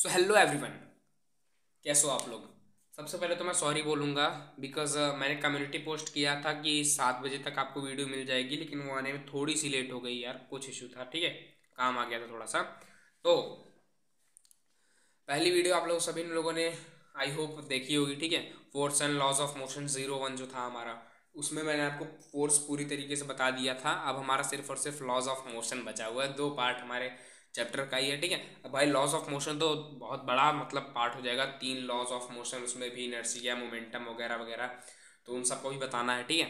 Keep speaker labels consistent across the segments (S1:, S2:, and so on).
S1: So hello everyone, कैसे हो आप लोग। सबसे पहले तो मैं सॉरी बोलूँगा बिकॉज मैंने कम्युनिटी पोस्ट किया था कि 7 बजे तक आपको वीडियो मिल जाएगी, लेकिन वो आने में थोड़ी सी लेट हो गई यार, कुछ इशू था। ठीक है, काम आ गया था थोड़ा सा। तो पहली वीडियो आप लोग सभी लोगों ने आई होप देखी होगी। ठीक है, force and laws of motion 01 जो था हमारा, उसमें मैंने आपको फोर्स पूरी तरीके से बता दिया था। अब हमारा सिर्फ और सिर्फ लॉज ऑफ मोशन बचा हुआ है। 2 पार्ट हमारे चैप्टर का ही है। ठीक है, अब भाई लॉज ऑफ मोशन तो बहुत बड़ा मतलब पार्ट हो जाएगा। 3 लॉज ऑफ मोशन, उसमें भी इनर्शिया, मोमेंटम वगैरह वगैरह, तो उन सबको भी बताना है। ठीक है,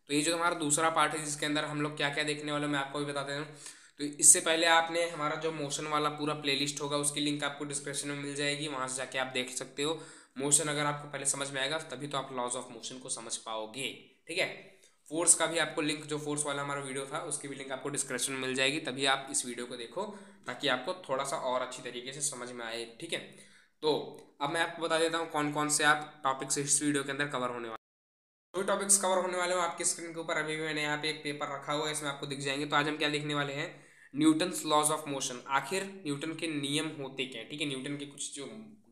S1: तो ये जो हमारा दूसरा पार्ट है जिसके अंदर हम लोग क्या क्या देखने वाले मैं आपको भी बता देता हूँ। तो इससे पहले आपने हमारा जो मोशन वाला पूरा प्लेलिस्ट होगा उसकी लिंक आपको डिस्क्रिप्शन में मिल जाएगी, वहाँ से जाके आप देख सकते हो। मोशन अगर आपको पहले समझ में आएगा तभी तो आप लॉज ऑफ मोशन को समझ पाओगे। ठीक है, फोर्स का भी आपको लिंक, जो फोर्स वाला हमारा वीडियो था उसकी भी लिंक आपको डिस्क्रिप्शन में मिल जाएगी, तभी आप इस वीडियो को देखो ताकि आपको थोड़ा सा और अच्छी तरीके से समझ में आए। ठीक है, तो अब मैं आपको बता देता हूँ कौन कौन से आप टॉपिक्स इस वीडियो के अंदर कवर होने वाले। दो टॉपिक्स कवर होने वाले हो आपकी स्क्रीन के ऊपर। अभी भी मैंने यहाँ पे एक पेपर रखा हुआ है, इसमें आपको दिख जाएंगे। तो आज हम क्या देखने वाले हैं, न्यूटन्स लॉज ऑफ मोशन। आखिर न्यूटन के नियम होते क्या है। ठीक है, न्यूटन के कुछ जो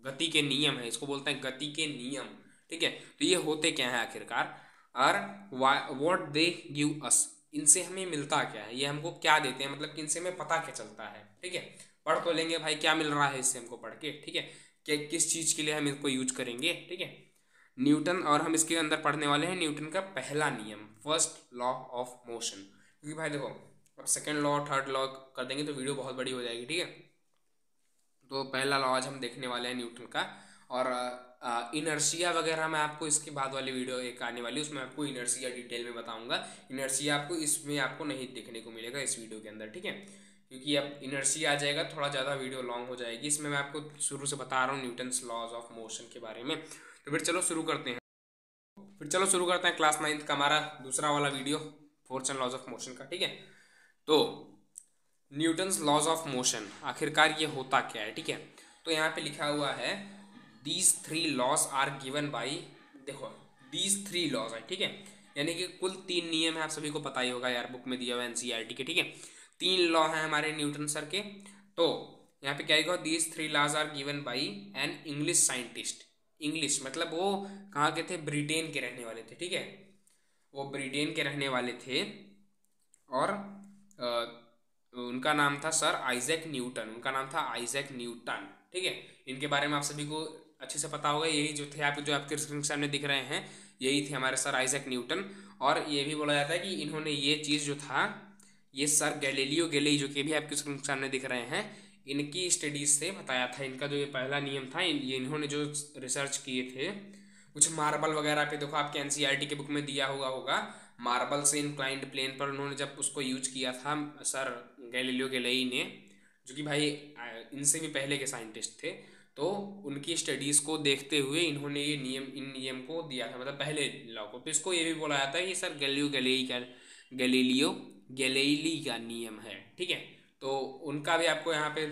S1: गति के नियम है, इसको बोलते हैं गति के नियम। ठीक है, तो ये होते क्या है आखिरकार, और व्हाट दे गिव अस, इनसे हमें मिलता क्या है, ये हमको क्या देते हैं, मतलब कि इनसे हमें पता क्या चलता है। ठीक है, पढ़ तो लेंगे भाई क्या मिल रहा है इससे हमको पढ़ के। ठीक है, कि किस चीज़ के लिए हम इसको यूज करेंगे। ठीक है, न्यूटन, और हम इसके अंदर पढ़ने वाले हैं न्यूटन का पहला नियम, फर्स्ट लॉ ऑफ मोशन। क्योंकि भाई देखो, अब सेकेंड लॉ थर्ड लॉ कर देंगे तो वीडियो बहुत बड़ी हो जाएगी। ठीक है, तो पहला लॉ आज हम देखने वाले हैं न्यूटन का। और इनर्शिया वगैरह मैं आपको इसके बाद वाली वीडियो एक आने वाली है, उसमें आपको इनर्शिया डिटेल में बताऊंगा। इनर्शिया आपको इसमें आपको नहीं देखने को मिलेगा इस वीडियो के अंदर। ठीक है, क्योंकि अब इनर्शिया आ जाएगा, थोड़ा ज़्यादा वीडियो लॉन्ग हो जाएगी। इसमें मैं आपको शुरू से बता रहा हूँ न्यूटन्स लॉज ऑफ मोशन के बारे में। तो फिर चलो शुरू करते हैं। क्लास 9th का हमारा दूसरा वाला video, force and laws of motion का। ठीक है, तो न्यूटन्स लॉज ऑफ मोशन आखिरकार ये होता क्या है। ठीक है, तो यहाँ पे लिखा हुआ है these 3 laws are given by, देखो दीज 3 लॉज है। ठीक है, यानी कि कुल 3 नियम है, आप सभी को पता ही होगा यार, बुक में दिया हुआ एनसीईआरटी के। ठीक है, 3 लॉ हैं हमारे न्यूटन सर के। तो यहाँ पे क्या लिखा, these 3 laws are given by an English scientist. English मतलब वो कहाँ के थे, ब्रिटेन के रहने वाले थे। ठीक है, वो ब्रिटेन के रहने वाले थे, और उनका नाम था सर आइजैक न्यूटन। उनका नाम था आइजैक न्यूटन। ठीक है, इनके बारे में आप सभी को अच्छे से पता होगा। यही जो थे आप, जो आपके स्क्रीन के सामने दिख रहे हैं, यही थे हमारे सर आइजैक न्यूटन। और ये भी बोला जाता है कि इन्होंने ये चीज़ जो था, ये सर गैलीलियो गैलीली, जो कि भी आपके स्क्रीन के सामने दिख रहे हैं, इनकी स्टडीज से बताया था। इनका जो ये पहला नियम था, ये इन्होंने जो रिसर्च किए थे कुछ मार्बल वगैरह पे, देखो आपके एनसीईआरटी के बुक में दिया होगा मार्बल से इंक्लाइंड प्लेन पर उन्होंने जब उसको यूज किया था सर गैलीलियो गैलीली ने, जो कि भाई इनसे भी पहले के साइंटिस्ट थे। तो उनकी स्टडीज़ को देखते हुए इन्होंने ये नियम, इन नियम को दिया था, मतलब पहले लॉ को। तो इसको ये भी बोला जाता है कि सर गैलीलियो गैलीली का नियम है। ठीक है, तो उनका भी आपको यहाँ पे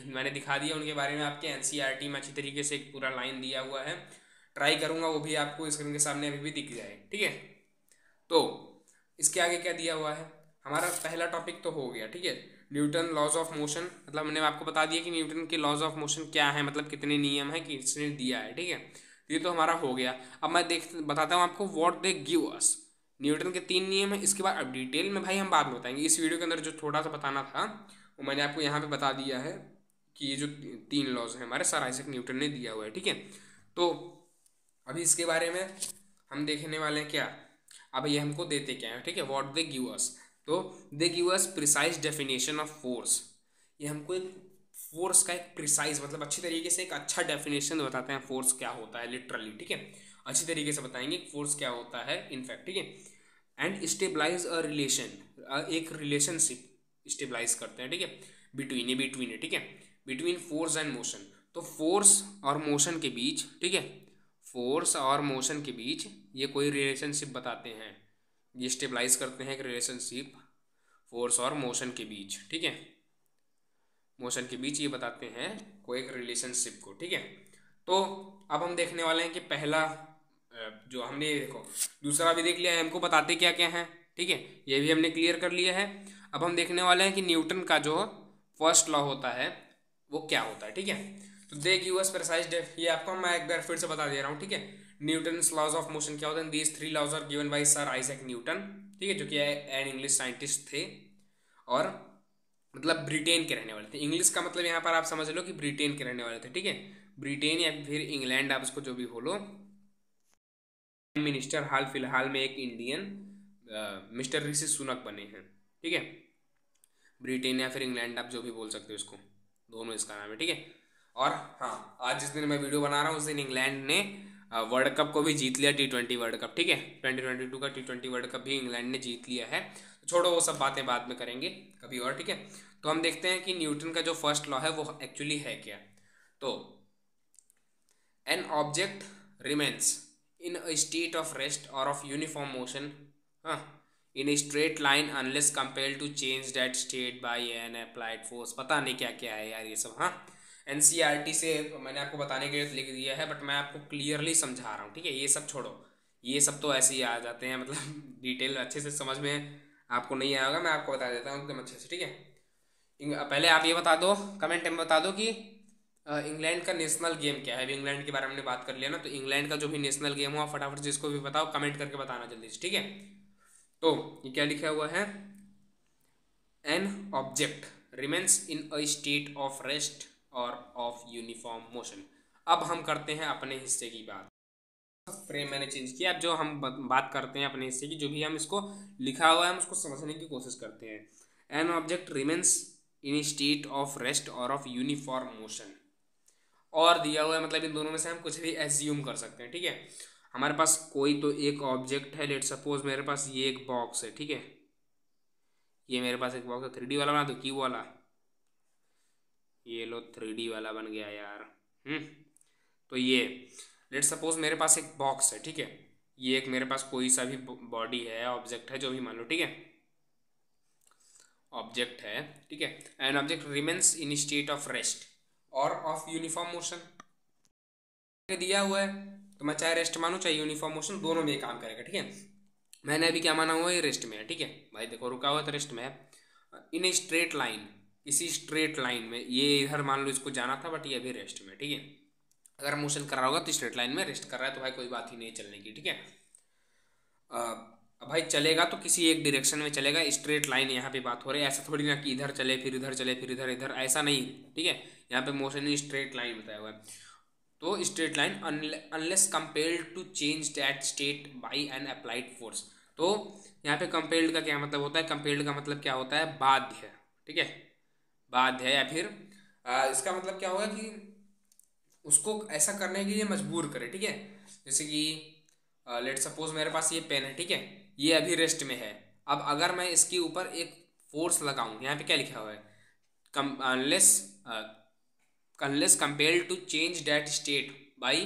S1: मैंने दिखा दिया उनके बारे में। आपके एनसीईआरटी में अच्छी तरीके से एक पूरा लाइन दिया हुआ है, ट्राई करूँगा वो भी आपको स्क्रीन के सामने अभी भी दिख जाए। ठीक है, तो इसके आगे क्या दिया हुआ है, हमारा पहला टॉपिक तो हो गया। ठीक है, न्यूटन लॉज ऑफ मोशन, मतलब मैंने आपको बता दिया कि न्यूटन के लॉज ऑफ मोशन क्या है, मतलब कितने नियम है कि इसने दिया है। ठीक है, ये तो हमारा हो गया। अब मैं बताता हूँ आपको what they give us. Newton के 3 नियम है, इसके बाद अब डिटेल में भाई हम बाद में बताएंगे। इस वीडियो के अंदर जो थोड़ा सा बताना था वो मैंने आपको यहाँ पे बता दिया है कि ये जो 3 लॉज हैं हमारे सर आइजैक न्यूटन ने दिया हुआ है। ठीक है, तो अभी इसके बारे में हम देखने वाले हैं क्या, अब ये हमको देते क्या है। ठीक है, व्हाट दे गिव अस, तो they give us precise definition of force. ये हमको एक फोर्स का एक प्रिसाइज, मतलब अच्छी तरीके से एक अच्छा डेफिनेशन बताते हैं फोर्स क्या होता है लिटरली। ठीक है, अच्छी तरीके से बताएंगे फोर्स क्या होता है इनफैक्ट। ठीक है, एंड स्टेबलाइज अ रिलेशन, एक रिलेशनशिप स्टेबलाइज करते हैं। ठीक है, बिटवीन है। ठीक है, बिटवीन फोर्स एंड मोशन, तो फोर्स और मोशन के बीच, ठीक है, फोर्स और मोशन के बीच ये कोई रिलेशनशिप बताते हैं, ये स्टेबलाइज करते हैं एक रिलेशनशिप फोर्स और मोशन के बीच। ठीक है, मोशन के बीच ये बताते हैं कोई एक रिलेशनशिप को। ठीक है, तो अब हम देखने वाले हैं कि पहला जो हमने देखो दूसरा भी देख लिया है, हमको बताते क्या क्या हैं। ठीक है, ये भी हमने क्लियर कर लिया है। अब हम देखने वाले हैं कि न्यूटन का जो फर्स्ट लॉ होता है वो क्या होता है, ठीक है। तो दे गिव अस प्रिसाइज ये आपको मैं एक बार फिर से बता दे रहा हूँ, ठीक है। न्यूटन्स लॉज ऑफ मोशन क्या होता है, these 3 laws are given by sir Isaac Newton, ठीक है, जो कि एन इंग्लिश साइंटिस्ट थे और मतलब ब्रिटेन के रहने वाले थे। इंग्लिश का मतलब यहाँ पर आप समझ लो कि ब्रिटेन के रहने वाले थे, ठीक है। ब्रिटेन या फिर इंग्लैंड, आप उसको जो भी बोलो। मिनिस्टर हाल फिलहाल में एक इंडियन मिस्टर ऋषि सुनक बने हैं, ठीक है। ब्रिटेन या फिर इंग्लैंड, आप जो भी बोल सकते हो इसको, दोनों इसका नाम है, ठीक है। और हाँ, आज जिस दिन मैं वीडियो बना रहा हूँ उस दिन इंग्लैंड ने वर्ल्ड कप को भी जीत लिया, T20 वर्ल्ड कप, ठीक है। 2022 का T20 वर्ल्ड कप भी इंग्लैंड ने जीत लिया है। तो छोड़ो वो सब बातें बाद में करेंगे कभी और, ठीक है। तो हम देखते हैं कि न्यूटन का जो फर्स्ट लॉ है वो एक्चुअली है क्या। तो an object remains in a state of rest और of uniform motion in a straight line unless compelled to change that state by an applied force. पता नहीं क्या क्या है यार ये सब, हाँ। NCERT से मैंने आपको बताने के लिए लिख दिया है, बट मैं आपको क्लियरली समझा रहा हूँ, ठीक है। ये सब छोड़ो, ये सब तो ऐसे ही आ जाते हैं, मतलब डिटेल अच्छे से समझ में आपको नहीं आएगा, मैं आपको बता देता हूँ एकदम अच्छे से, ठीक है। पहले आप ये बता दो, कमेंट में बता दो कि इंग्लैंड का नेशनल गेम क्या है। अभी इंग्लैंड के बारे में बात कर लिया ना, तो इंग्लैंड का जो भी नेशनल गेम हो फटाफट जिसको भी बताओ कमेंट करके बताना जल्दी से, ठीक है। तो ये क्या लिखा हुआ है, N object remains in a state of rest और ऑफ यूनिफॉर्म मोशन। अब हम करते हैं अपने हिस्से की बात। फ्रेम मैंने चेंज किया, अब जो हम बात करते हैं अपने हिस्से की, जो भी हम इसको लिखा हुआ है हम उसको समझने की कोशिश करते हैं। N object remains in state of rest और ऑफ यूनिफॉर्म मोशन, और दिया हुआ है मतलब इन दोनों में से हम कुछ भी एज्यूम कर सकते हैं, ठीक है। हमारे पास कोई तो एक ऑब्जेक्ट है, लेट सपोज मेरे पास ये एक बॉक्स है, ठीक है। ये मेरे पास एक बॉक्स है, 3D वाला बना दो, क्यूब वाला। ये लो 3D वाला बन गया यार। तो ये लेट सपोज मेरे पास एक बॉक्स है, ठीक है। ये एक मेरे पास कोई सा भी बॉडी है, ऑब्जेक्ट है, जो भी मान लो, ठीक है। ऑब्जेक्ट है, ठीक है। N object remains in state of rest और ऑफ यूनिफॉर्म मोशन दिया हुआ है, तो मैं चाहे रेस्ट मानूं चाहे यूनिफॉर्म मोशन, दोनों में काम करेगा, ठीक है। मैंने अभी क्या माना हुआ है, रेस्ट में है, ठीक है भाई। देखो रुका हुआ तो रेस्ट में है। इन ए स्ट्रेट लाइन, इसी स्ट्रेट लाइन में, ये इधर मान लो इसको जाना था बट ये अभी रेस्ट में, ठीक है। अगर मोशन कर रहा होगा तो स्ट्रेट लाइन में, रेस्ट कर रहा है तो भाई कोई बात ही नहीं चलने की, ठीक है। भाई चलेगा तो किसी एक डायरेक्शन में चलेगा, स्ट्रेट लाइन यहाँ पे बात हो रही है, ऐसा थोड़ी ना कि इधर चले फिर इधर चले फिर इधर इधर, ऐसा नहीं, ठीक है। यहाँ पे मोशन इन स्ट्रेट लाइन बताया हुआ है, तो straight line unless compelled to change that state by an applied force. तो यहाँ पे कंपेल्ड का क्या मतलब होता है, कंपेल्ड का मतलब क्या होता है, बाध्य, ठीक है। बाध्य है, या फिर इसका मतलब क्या होगा कि उसको ऐसा करने के लिए मजबूर करे, ठीक है। जैसे कि लेट सपोज मेरे पास ये पेन है, ठीक है। ये अभी रेस्ट में है। अब अगर मैं इसके ऊपर एक फोर्स लगाऊं, यहाँ पे क्या लिखा हुआ है, unless compelled to change that state by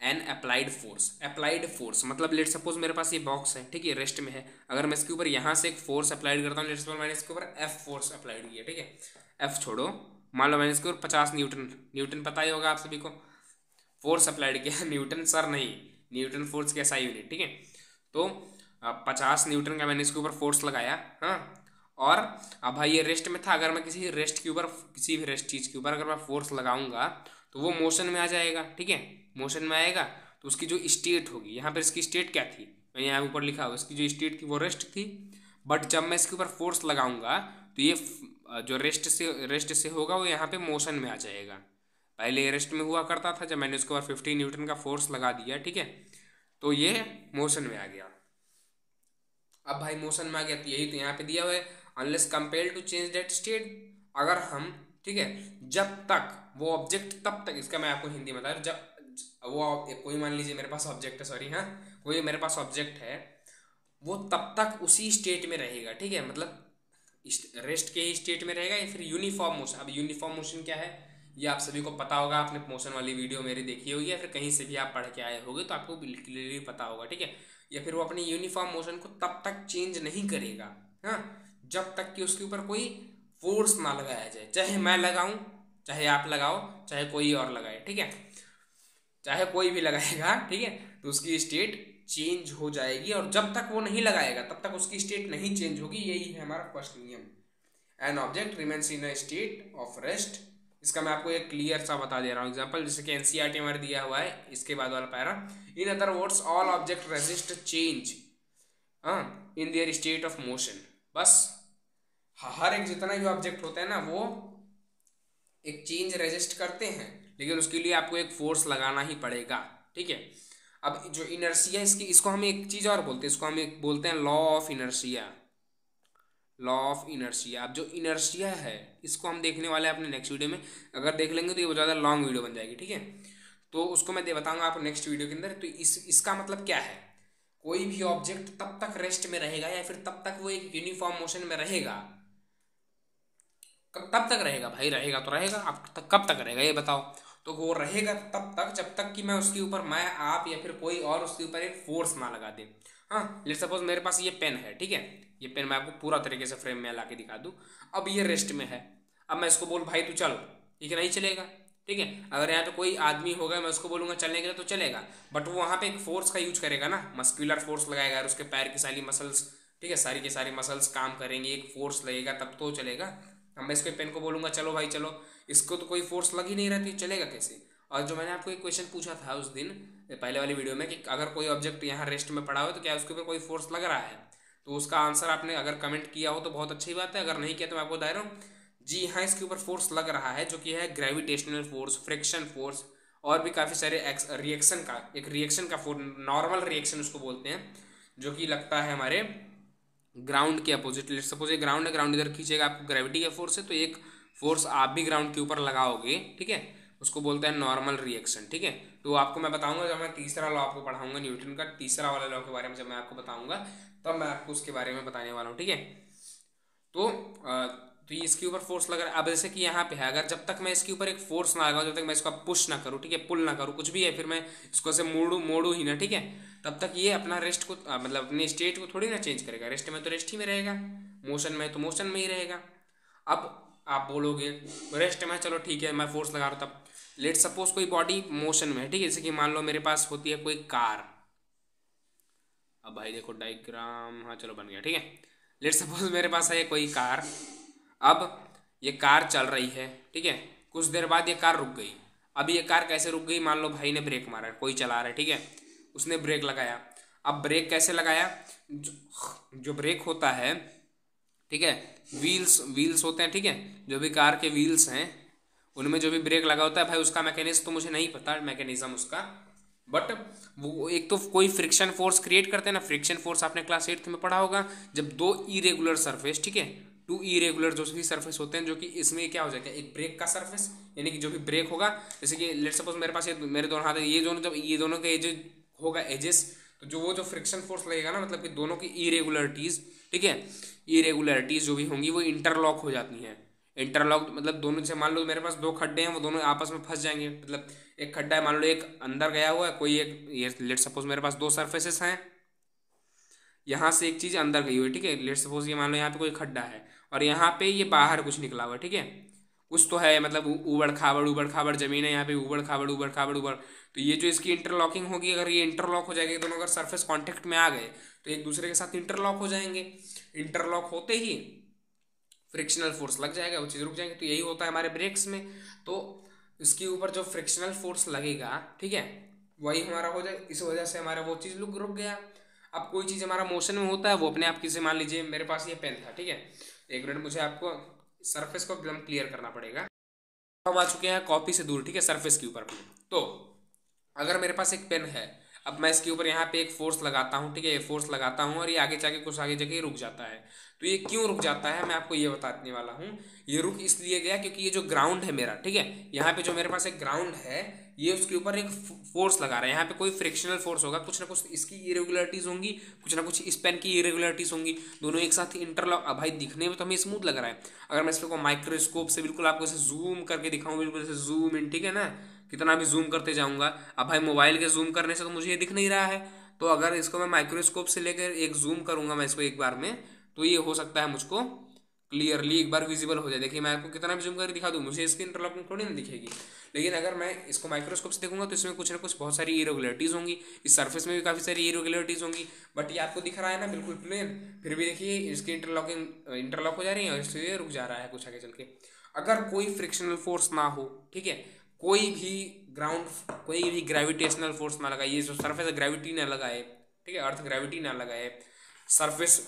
S1: an applied force. Applied force मतलब लेट सपोज मेरे पास ये बॉक्स है, ठीक है, रेस्ट में है। अगर मैं इसके ऊपर यहाँ से एक फोर्स अप्लाइड करता हूँ, लेट सपोज मैंने इसके ऊपर एफ फोर्स अप्लाइड किया, ठीक है। एफ छोड़ो, मान लो मैंने इसके ऊपर 50 न्यूटन, न्यूटन पता ही होगा आप सभी को, फोर्स अप्लाइड किया। न्यूटन सर नहीं, न्यूटन फोर्स की SI यूनिट, ठीक है। तो 50 न्यूटन का मैंने इसके ऊपर फोर्स लगाया, हाँ। और अब भाई ये रेस्ट में था, अगर मैं किसी रेस्ट के ऊपर, किसी भी रेस्ट चीज़ के ऊपर अगर मैं फोर्स लगाऊंगा तो वो मोशन में आ जाएगा, ठीक है। मोशन में आएगा तो उसकी जो स्टेट होगी, यहाँ पर इसकी स्टेट क्या थी, मैंने यहाँ ऊपर लिखा हुआ, इसकी जो स्टेट थी वो रेस्ट थी। बट जब मैं इसके ऊपर फोर्स लगाऊंगा तो ये जो रेस्ट से होगा वो यहाँ पे मोशन में आ जाएगा। पहले ये रेस्ट में हुआ करता था, जब मैंने उसके बाद 50 न्यूटन का फोर्स लगा दिया, ठीक है, तो ये मोशन में आ गया। अब भाई मोशन में आ गया तो यही तो यहाँ पे दिया हुआ है, unless compel to change that state. अगर हम, ठीक है, जब तक वो ऑब्जेक्ट, तब तक, इसका मैं आपको हिंदी बता रहा, जब वो कोई मान लीजिए मेरे पास ऑब्जेक्ट है, सॉरी, हाँ, कोई मेरे पास ऑब्जेक्ट है, वो तब तक उसी स्टेट में रहेगा, ठीक है। मतलब रेस्ट के ही स्टेट में रहेगा, या फिर यूनिफॉर्म मोशन। अब यूनिफॉर्म मोशन क्या है ये आप सभी को पता होगा, आपने मोशन वाली वीडियो मेरी देखी होगी या फिर कहीं से भी आप पढ़ के आए होंगे तो आपको क्लियरली पता होगा, ठीक है। या फिर वो अपनी यूनिफॉर्म मोशन को तब तक चेंज नहीं करेगा, हाँ, जब तक कि उसके ऊपर कोई फोर्स ना लगाया जाए, चाहे मैं लगाऊं, चाहे आप लगाओ, चाहे कोई और लगाए, ठीक है, चाहे कोई भी लगाएगा, ठीक है, तो उसकी स्टेट चेंज हो जाएगी। और जब तक वो नहीं लगाएगा तब तक उसकी स्टेट नहीं चेंज होगी, यही है हमारा फर्स्ट नियम। N object remains in a state of rest इसका मैं आपको एक क्लियर सा बता दे रहा हूँ एग्जांपल, जैसे कि एनसीईआरटी हमारे दिया हुआ है, इसके बाद वाला para, in other words all object resist change in their state of motion. बस हर एक जितना भी ऑब्जेक्ट होता है ना वो एक चेंज रेजिस्ट करते हैं, लेकिन उसके लिए आपको एक फोर्स लगाना ही पड़ेगा, ठीक है। अब जो इनर्शिया इसकी, इसको हम एक चीज और बोलते हैं, इसको हम एक बोलते हैं law of inertia. Law of inertia. अब जो इनर्शिया है इसको हम देखने वाले हैं अपने नेक्स्ट वीडियो में, अगर देख लेंगे तो ये बहुत ज़्यादा लॉन्ग वीडियो बन जाएगी, ठीक है। तो उसको मैं बताऊंगा आपको नेक्स्ट वीडियो के अंदर। तो इसका मतलब क्या है, कोई भी ऑब्जेक्ट तब तक रेस्ट में रहेगा या फिर तब तक वो एक यूनिफॉर्म मोशन में रहेगा, तब तक रहेगा भाई, रहेगा तो रहेगा, अब तक कब तक रहेगा ये बताओ। तो वो रहेगा तब तक जब तक कि मैं उसके ऊपर, मैं आप या फिर कोई और उसके ऊपर एक फोर्स ना लगा दे। हाँ, लेट्स सपोज मेरे पास ये पेन है, ठीक है, ये पेन मैं आपको पूरा तरीके से फ्रेम में ला के दिखा दूँ। अब ये रेस्ट में है, अब मैं इसको बोल भाई तू चल, ठीक है, नहीं चलेगा, ठीक है। अगर यहाँ पे कोई आदमी होगा, मैं उसको बोलूंगा चलने के लिए तो चलेगा, बट वो वहाँ पे एक फोर्स का यूज करेगा ना, मस्कुलर फोर्स लगाएगा, और उसके पैर की सारी मसल्स, ठीक है, सारी की सारी मसल्स काम करेंगे, एक फोर्स लगेगा तब तो चलेगा। अब मैं इसको पेन को बोलूंगा चलो भाई चलो, इसको तो कोई फोर्स लग ही नहीं रहती, चलेगा कैसे। और जो मैंने आपको एक क्वेश्चन पूछा था उस दिन पहले वाली वीडियो में कि अगर कोई ऑब्जेक्ट यहाँ रेस्ट में पड़ा हो तो क्या उसके ऊपर कोई फोर्स लग रहा है, तो उसका आंसर आपने अगर कमेंट किया हो तो बहुत अच्छी बात है, अगर नहीं किया तो मैं आपको बता रहा हूँ जी हाँ, इसके ऊपर फोर्स लग रहा है, जो कि है ग्रेविटेशनल फोर्स, फ्रिक्शन फोर्स, और भी काफ़ी सारे रिएक्शन का, एक रिएक्शन का फोर्स, नॉर्मल रिएक्शन उसको बोलते हैं, जो कि लगता है हमारे ग्राउंड के अपोजिट। लेट्स सपोज ये ग्राउंड है, ग्राउंड इधर खींचेगा, आपको ग्रेविटी का फोर्स है, तो एक फोर्स आप भी ग्राउंड के ऊपर लगाओगे, ठीक है, उसको बोलते हैं नॉर्मल रिएक्शन, ठीक है। तो आपको मैं बताऊंगा जब मैं तीसरा लॉ आपको पढ़ाऊंगा न्यूटन का, तीसरा वाला लॉ के बारे में जब मैं आपको बताऊंगा तब मैं आपको उसके बारे में बताने वाला हूँ, ठीक है। तो तो ये इसके ऊपर फोर्स लग रहा है। अब जैसे कि यहाँ पे है, अगर जब तक मैं इसके ऊपर एक फोर्स ना लगाऊं, जब तक मैं इसको पुश ना करूँ, ठीक है, पुल ना करूँ, कुछ भी है, फिर मैं इसको ऐसे मोड़ू ही ना, ठीक है, तब तक ये अपना रेस्ट को मतलब अपने स्टेट को थोड़ी ना चेंज करेगा। रेस्ट में तो रेस्ट ही में रहेगा, मोशन में तो मोशन में ही रहेगा। अब आप बोलोगे रेस्ट में, चलो ठीक है, मैं फोर्स लगा रहा हूँ, तब लेट सपोज कोई बॉडी मोशन में है, ठीक है, जैसे कि मान लो मेरे पास होती है कोई कार। अब भाई देखो डायग्राम, हाँ चलो बन गया, ठीक है। लेट सपोज मेरे पास है कोई कार, अब ये कार चल रही है, ठीक है, कुछ देर बाद ये कार रुक गई। अब ये कार कैसे रुक गई, मान लो भाई ने ब्रेक मारा, कोई चला रहा है, ठीक है, उसने ब्रेक लगाया। अब ब्रेक कैसे लगाया, जो ब्रेक होता है, ठीक है, व्हील्स व्हील्स होते हैं, ठीक है, जो भी कार के व्हील्स हैं उनमें जो भी ब्रेक लगा होता है भाई, उसका मैकेनिज्म तो मुझे नहीं पता मैकेनिज्म उसका, बट वो एक तो कोई फ्रिक्शन फोर्स क्रिएट करते हैं ना, फ्रिक्शन फोर्स आपने क्लास 8th में पढ़ा होगा, जब दो इरेगुलर सरफेस, ठीक है, टू इरेगुलर जो भी सरफेस होते हैं, जो कि इसमें क्या हो जाएगा, एक ब्रेक का सरफेस, यानी कि जो भी ब्रेक होगा, जैसे कि लेट सपोज मेरे पास ये मेरे दोनों हाथ है, ये दोनों जब ये दोनों के एजेस होगा एजेस, तो जो वो जो फ्रिक्शन फोर्स लगेगा ना, मतलब कि दोनों की इरेगुलरिटीज, ठीक है, इरेगुलरिटीज जो भी होंगी वो इंटरलॉक हो जाती हैं। इंटरलॉक मतलब दोनों, से मान लो मेरे पास दो खड्डे हैं, वो दोनों आपस में फंस जाएंगे, मतलब एक खड्डा है, मान लो एक अंदर गया हुआ है, कोई एक, ये लेट सपोज मेरे पास दो सरफेसेस हैं, यहाँ से एक चीज़ अंदर गई हुई है, ठीक है, लेट सपोज ये मान लो यहाँ पे कोई खड्डा है और यहाँ पे ये बाहर कुछ निकला हुआ है, ठीक है, कुछ तो है, मतलब उबड़ खाबड़ जमीन है यहाँ पे, उबड़ खाबड़, तो ये जो इसकी इंटरलॉकिंग होगी, अगर ये इंटरलॉक हो जाएगी, दोनों अगर सरफेस कांटेक्ट में आ गए तो एक दूसरे के साथ इंटरलॉक हो जाएंगे। इंटरलॉक होते ही फ्रिक्शनल फोर्स लग जाएगा, वो चीज़ रुक जाएंगे। तो यही होता है हमारे ब्रेक्स में, तो इसके ऊपर जो फ्रिक्शनल फोर्स लगेगा, ठीक है, वही हमारा हो जाए, इस वजह से हमारा वो चीज़ रुक गया। अब कोई चीज़ हमारा मोशन में होता है, वो अपने आप किसी, मान लीजिए मेरे पास ये पेन था, ठीक है, एक मिनट मुझे आपको सरफेस को एकदम क्लियर करना पड़ेगा। हम आ चुके हैं कॉपी से दूर, ठीक है, सरफेस के ऊपर। तो अगर मेरे पास एक पेन है, अब मैं इसके ऊपर यहाँ पे एक फोर्स लगाता हूँ, ठीक है, ये फोर्स लगाता हूँ और ये आगे जाके कुछ आगे जाके रुक जाता है। तो ये क्यों रुक जाता है मैं आपको ये बताने वाला हूँ। ये रुक इसलिए गया क्योंकि ये जो ग्राउंड है मेरा, ठीक है, यहाँ पे जो मेरे पास एक ग्राउंड है, ये उसके ऊपर एक फोर्स लगा रहा है, यहाँ पे कोई फ्रिक्शनल फोर्स होगा, कुछ ना कुछ इसकी इरेगुलरिटीज होंगी, कुछ ना कुछ इस पेन की इरेगुलरिटीज होंगी, दोनों एक साथ इंटरलॉक। अब भाई दिखने में तो हमें स्मूथ लग रहा है, अगर मैं इसको माइक्रोस्कोप से बिल्कुल आपको इसे जूम करके दिखाऊं, बिल्कुल इसे जूम इन, ठीक है ना, कितना भी जूम करते जाऊंगा, अब भाई मोबाइल के जूम करने से तो मुझे ये दिख नहीं रहा है, तो अगर इसको मैं माइक्रोस्कोप से लेकर एक जूम करूंगा मैं इसको एक बार में, तो ये हो सकता है मुझको क्लियरली एक बार विजिबल हो जाए। देखिए मैं आपको कितना भी जूम करके दिखा दूँ, मुझे इसकी इंटरलॉकिंग थोड़ी ना दिखेगी, लेकिन अगर मैं इसको माइक्रोस्कोप से देखूंगा तो इसमें कुछ ना कुछ बहुत सारी इरेगुलरिटीज़ होंगी, इस सरफेस में भी काफ़ी सारी इरेगुलरिटीज़ होंगी, बट ये आपको दिख रहा है ना बिल्कुल प्लेन, फिर भी देखिए इसकी इंटरलॉक हो जा रही है और इसलिए रुक जा रहा है कुछ आगे चल के। अगर कोई फ्रिक्शनल फोर्स ना हो, ठीक है, कोई भी ग्रेविटेशनल फोर्स ना लगाए, ये जो सरफेस ग्रेविटी ना लगाए, ठीक है, अर्थ ग्रेविटी ना लगाए, सरफेस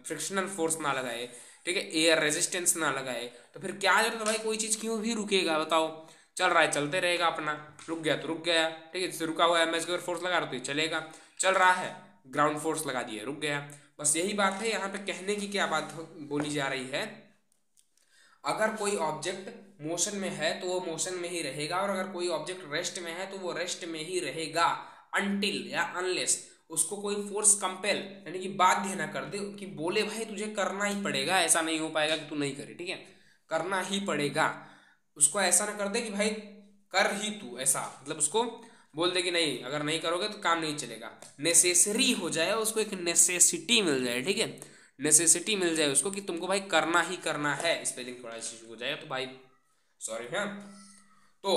S1: फ्रिक्शनल फोर्स ना लगाए, ठीक है, एयर रेजिस्टेंस ना लगाए, तो फिर क्या जरूरत है भाई, कोई चीज़ क्यों भी रुकेगा बताओ। चल रहा है चलते रहेगा अपना, रुक गया तो रुक गया, ठीक है, जैसे रुका हुआ है एमएस फोर्स लगा रहा तो ये चलेगा, चल रहा है ग्राउंड फोर्स लगा दिए रुक गया। बस यही बात है यहाँ पे, कहने की क्या बात बोली जा रही है, अगर कोई ऑब्जेक्ट मोशन में है तो वो मोशन में ही रहेगा, और अगर कोई ऑब्जेक्ट रेस्ट में है तो वो रेस्ट में ही रहेगा, अनटिल या अनलेस उसको कोई फोर्स कंपेल यानी कि बाध्य ना कर दे कि बोले भाई तुझे करना ही पड़ेगा, ऐसा नहीं हो पाएगा कि तू नहीं करे, ठीक है, करना ही पड़ेगा। उसको ऐसा ना कर दे कि भाई कर ही तू, ऐसा मतलब उसको बोल दे कि नहीं अगर नहीं करोगे तो काम नहीं चलेगा, नेसेसरी हो जाए, उसको एक नेसेसिटी मिल जाए, ठीक है, नेसेसिटी मिल जाए उसको कि तुमको भाई करना ही करना है, स्पेलिंग थोड़ा सा हो जाएगा तो भाई सॉरी। हाँ, तो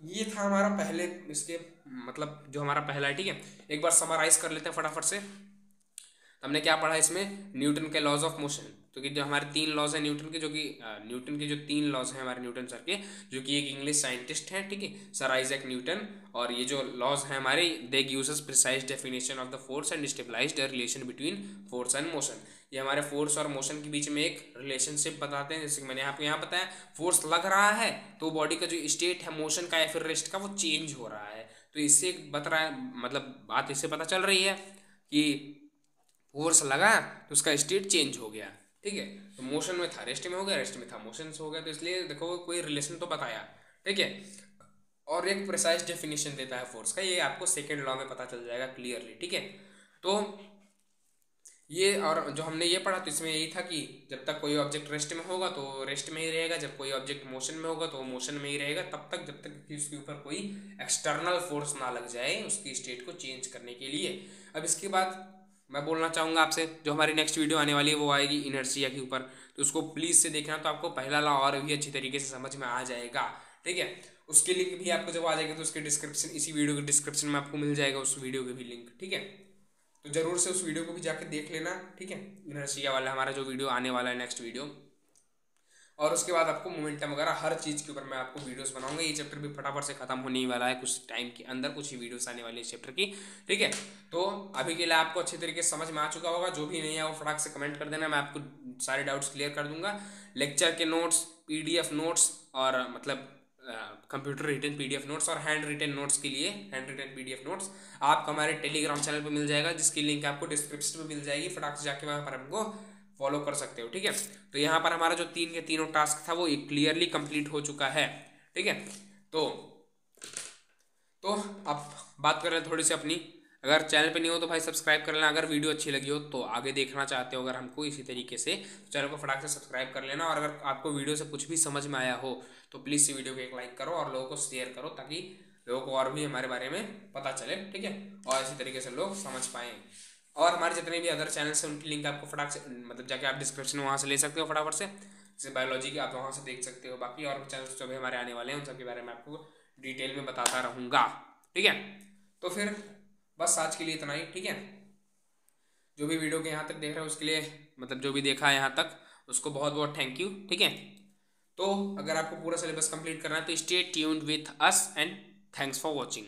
S1: ये था हमारा पहले इसके मतलब जो हमारा पहला है, ठीक है, एक बार समराइज कर लेते हैं फटाफट से। हमने क्या पढ़ा इसमें, न्यूटन के लॉज ऑफ मोशन, तो कि जो हमारे 3 लॉज हैं न्यूटन के, जो कि न्यूटन के जो 3 लॉज हैं हमारे न्यूटन सर के, जो कि एक इंग्लिश साइंटिस्ट हैं, ठीक है, सर आइजैक न्यूटन, और ये जो लॉज हैं हमारे, they gives precise definition of the force and stabilised the relation between force and motion. ये हमारे फोर्स और मोशन के बीच में एक रिलेशनशिप बताते हैं, जैसे कि मैंने आपको यहाँ बताया, फोर्स लग रहा है तो बॉडी का जो स्टेट है मोशन का या फिर रेस्ट का वो चेंज हो रहा है, तो इससे बता रहा है, मतलब बात इससे पता चल रही है कि फोर्स लगा तो उसका स्टेट चेंज हो गया, ठीक है, तो मोशन में था रेस्ट में हो गया, रेस्ट में था मोशन से हो गया, तो इसलिए देखो कोई रिलेशन तो बताया, ठीक है, और एक प्रिसाइज डेफिनेशन देता है फोर्स का, ये आपको सेकेंड लॉ में पता चल जाएगा क्लियरली, ठीक है। तो ये और जो हमने ये पढ़ा तो इसमें यही था कि जब तक कोई ऑब्जेक्ट रेस्ट में होगा तो रेस्ट में ही रहेगा, जब कोई ऑब्जेक्ट मोशन में होगा तो वो मोशन में ही रहेगा, तब तक जब तक कि उसके ऊपर कोई एक्सटर्नल फोर्स ना लग जाए उसकी स्टेट को चेंज करने के लिए। अब इसके बाद मैं बोलना चाहूँगा आपसे, जो हमारी नेक्स्ट वीडियो आने वाली है वो आएगी इनर्शिया के ऊपर, तो उसको प्लीज़ से देखना, तो आपको पहला लॉ और भी अच्छी तरीके से समझ में आ जाएगा, ठीक है। उसके लिंक भी आपको जब आ जाएगा तो उसके डिस्क्रिप्शन, इसी वीडियो के डिस्क्रिप्शन में आपको मिल जाएगा उस वीडियो के भी लिंक, ठीक है, तो जरूर से उस वीडियो को भी जाके देख लेना, ठीक है, इनर्शिया वाला हमारा जो वीडियो आने वाला है नेक्स्ट वीडियो। और उसके बाद आपको मोमेंटम वगैरह हर चीज़ के ऊपर मैं आपको वीडियोस बनाऊंगा, ये चैप्टर भी फटाफट से खत्म होने ही वाला है, कुछ टाइम के अंदर कुछ ही वीडियोस आने वाली है इस चैप्टर की, ठीक है। तो अभी के लिए आपको अच्छी तरीके से समझ में आ चुका होगा, जो भी नहीं है वो फटाक से कमेंट कर देना, मैं आपको सारे डाउट्स क्लियर कर दूंगा। लेक्चर के नोट्स, PDF नोट्स और मतलब कंप्यूटर रिटन PDF नोट्स और हैंड रिटन नोट्स के लिए, हैंड रिटन PDF नोट्स आपको हमारे टेलीग्राम चैनल पर मिल जाएगा, जिसकी लिंक आपको डिस्क्रिप्शन में मिल जाएगी, फटाक से जाके वहाँ पर हमको फॉलो कर सकते हो, ठीक है। तो यहाँ पर हमारा जो 3 के तीनों टास्क था वो क्लियरली कंप्लीट हो चुका है, ठीक है। तो अब बात कर रहे हैं थोड़ी सी अपनी, अगर चैनल पे नहीं हो तो भाई सब्सक्राइब कर लेना, अगर वीडियो अच्छी लगी हो तो आगे देखना चाहते हो अगर हमको इसी तरीके से, तो चैनल को फटाक से सब्सक्राइब कर लेना, और अगर आपको वीडियो से कुछ भी समझ में आया हो तो प्लीज़ इस वीडियो को एक लाइक करो और लोगों को शेयर करो, ताकि लोगों को और भी हमारे बारे में पता चले, ठीक है, और इसी तरीके से लोग समझ पाएँ। और हमारे जितने भी अदर चैनल्स हैं उनकी लिंक आपको फटाक से मतलब जाके आप डिस्क्रिप्शन में वहाँ से ले सकते हो फटाफट से, जैसे बायोलॉजी के आप वहाँ से देख सकते हो, बाकी और चैनल्स जो भी हमारे आने वाले हैं उन सबके बारे में आपको डिटेल में बताता रहूँगा, ठीक है। तो फिर बस आज के लिए इतना ही, ठीक है। जो भी वीडियो के यहाँ तक देख रहे हो उसके लिए मतलब जो भी देखा है यहाँ तक उसको बहुत बहुत थैंक यू, ठीक है। तो अगर आपको पूरा सिलेबस कंप्लीट करना है तो stay tuned with us and thanks for watching.